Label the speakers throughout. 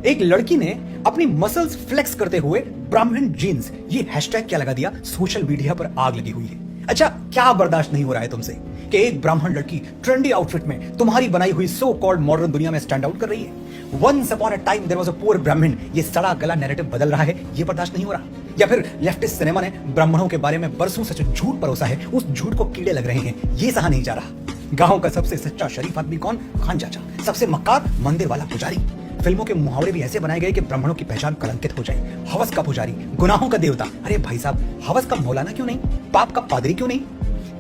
Speaker 1: एक लड़की ने अपनी मसल्स फ्लेक्स करते हुए ब्राह्मण जीन्स ये हैशटैग क्या लगा दिया, सोशल मीडिया पर आग लगी हुई है। अच्छा, क्या बर्दाश्त नहीं हो रहा है तुमसे कि एक ब्राह्मण लड़की ट्रेंडी आउटफिट में तुम्हारी बनाई हुई सो कॉल्ड मॉडर्न दुनिया में स्टैंड आउट कर रही है। Once upon a time there was a poor Brahmin, ये सड़ा गला नैरेटिव बदल रहा है, ये बर्दाश्त नहीं हो रहा। या फिर लेफ्टिस्ट सिनेमा ने ब्राह्मणों के बारे में बरसों से जो झूठ परोसा है, उस झूठ को कीड़े लग रहे हैं, ये सहा नहीं जा रहा। गांव का सबसे सच्चा शरीफ आदमी कौन? खान चाचा। सबसे मक्कार मंदिर वाला पुजारी। फिल्मों के मुहावरे भी ऐसे बनाए गए कि ब्राह्मणों की पहचान कलंकित हो जाए। हवस का पुजारी, गुनाहों का देवता। अरे भाई साहब, हवस का मौलाना क्यों नहीं? पाप का पादरी क्यों नहीं?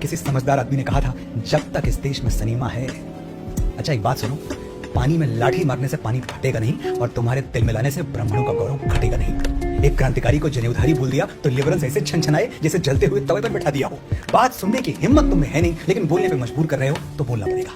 Speaker 1: किसी समझदार आदमी ने कहा था, जब तक इस देश में सिनेमा है। अच्छा, एक बात सुनो, पानी में लाठी मारने से पानी फटेगा नहीं और तुम्हारे तिल मिलाने से ब्राह्मणों का गौरव घटेगा नहीं। एक क्रांतिकारी को जनेऊधारी बोल दिया तो लिबरल्स ऐसे छनछनाए जैसे जलते हुए तवे पर बैठा दिया हो। बात सुनने की हिम्मत तुम में है नहीं, लेकिन बोलने पे मजबूर कर रहे हो तो बोलना पड़ेगा।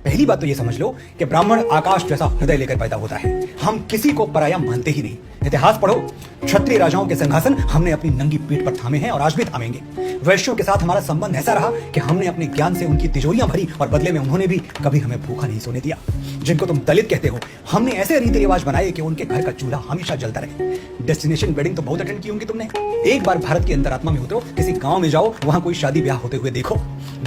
Speaker 1: पहली बात तो ये समझ लो कि ब्राह्मण आकाश जैसा हृदय लेकर पैदा होता है। हम किसी को पराया मानते ही नहीं। इतिहास पढ़ो, क्षत्रिय राजाओं के सिंहासन हमने अपनी नंगी पीठ पर थामे हैं और आज भी थामेंगे। वैश्यों के साथ हमारा संबंध ऐसा रहा कि हमने अपने ज्ञान से उनकी तिजोरियां भरी और बदले में उन्होंने भी कभी हमें भूखा नहीं सोने दिया। जिनको तुम दलित कहते हो, हमने ऐसे रीति रिवाज बनाए कि उनके घर का चूल्हा हमेशा जलता रहे। डेस्टिनेशन वेडिंग तो बहुत अटेंड की होंगी तुमने। एक बार भारत की अंतरात्मा में होते हो, किसी गांव में जाओ, वहां कोई शादी ब्याह होते हुए देखो,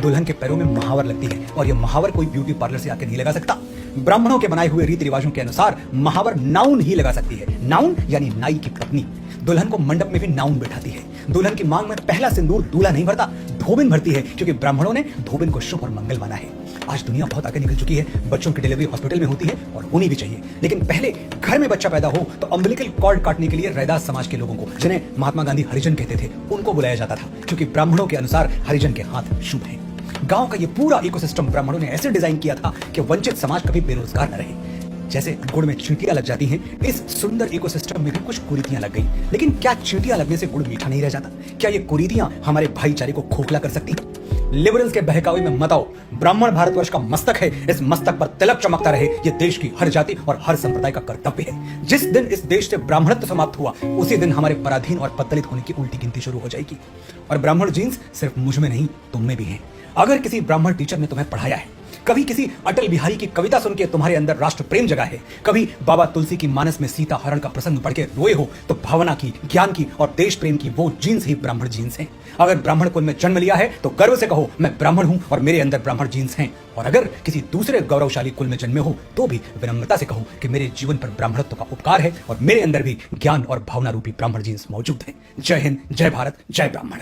Speaker 1: दुल्हन के पैरों में महावर लगती है और यह महावर कोई ब्यूटी पार्लर से आके नहीं लगा सकता। ब्राह्मणों के बनाए हुए रीति रिवाजों के अनुसार महावर नाउन ही लगा सकती है। नाउन यानी नाई की पत्नी। दुल्हन को मंडप में भी नाउन बैठाती है। दुल्हन की मांग में पहला सिंदूर दूल्हा नहीं भरता, धोबिन भरती है, क्योंकि ब्राह्मणों ने धोबिन को शुभ और मंगल माना है। आज दुनिया बहुत आगे निकल चुकी है। बच्चों की डिलीवरी हॉस्पिटल में होती है और होनी भी चाहिए, लेकिन पहले घर में बच्चा पैदा हो तो अम्बिलिकल कॉर्ड काटने के लिए रैदास समाज के लोगों को, जिन्हें महात्मा गांधी हरिजन कहते थे, उनको बुलाया जाता था, क्योंकि ब्राह्मणों के अनुसार हरिजन के हाथ शुभ है। गांव का ये पूरा इकोसिस्टम ब्राह्मणों ने ऐसे डिजाइन किया था कि वंचित समाज कभी बेरोजगार न रहे। जैसे गुड़ में चींटियां लग जाती हैं, इस सुंदर इकोसिस्टम में भी कुछ कुरीतियां लग गई। लेकिन क्या चींटियां लगने से गुड़ मीठा नहीं रह जाता? क्या ये कुरीतियां हमारे भाईचारे को खोखला कर सकती हैं? लिबरल्स के बहकावे में मत आओ। ब्राह्मण भारतवर्ष का मस्तक है, इस मस्तक पर तिलक चमकता रहे, ये देश की हर जाति और हर संप्रदाय का कर्तव्य है। जिस दिन इस देश से ब्राह्मणत्व समाप्त हुआ, उसी दिन हमारे पराधीन और पत्तलित होने की उल्टी गिनती शुरू हो जाएगी। और ब्राह्मण जीन्स सिर्फ मुझ में नहीं, तुम में भी है। अगर किसी ब्राह्मण टीचर ने तुम्हें पढ़ाया है, कभी किसी अटल बिहारी की कविता सुन के तुम्हारे अंदर राष्ट्र प्रेम जगा है, कभी बाबा तुलसी की मानस में सीता हरण का प्रसंग पढ़ के रोए हो, तो भावना की, ज्ञान की और देश प्रेम की वो जीन्स ही ब्राह्मण जीन्स हैं। अगर ब्राह्मण कुल में जन्म लिया है तो गर्व से कहो, मैं ब्राह्मण हूं और मेरे अंदर ब्राह्मण जीन्स हैं। और अगर किसी दूसरे गौरवशाली कुल में जन्मे हो तो भी विनम्रता से कहो कि मेरे जीवन पर ब्राह्मणत्व का उपकार है और मेरे अंदर भी ज्ञान और भावना रूपी ब्राह्मण जीन्स मौजूद है। जय हिंद, जय भारत, जय ब्राह्मण।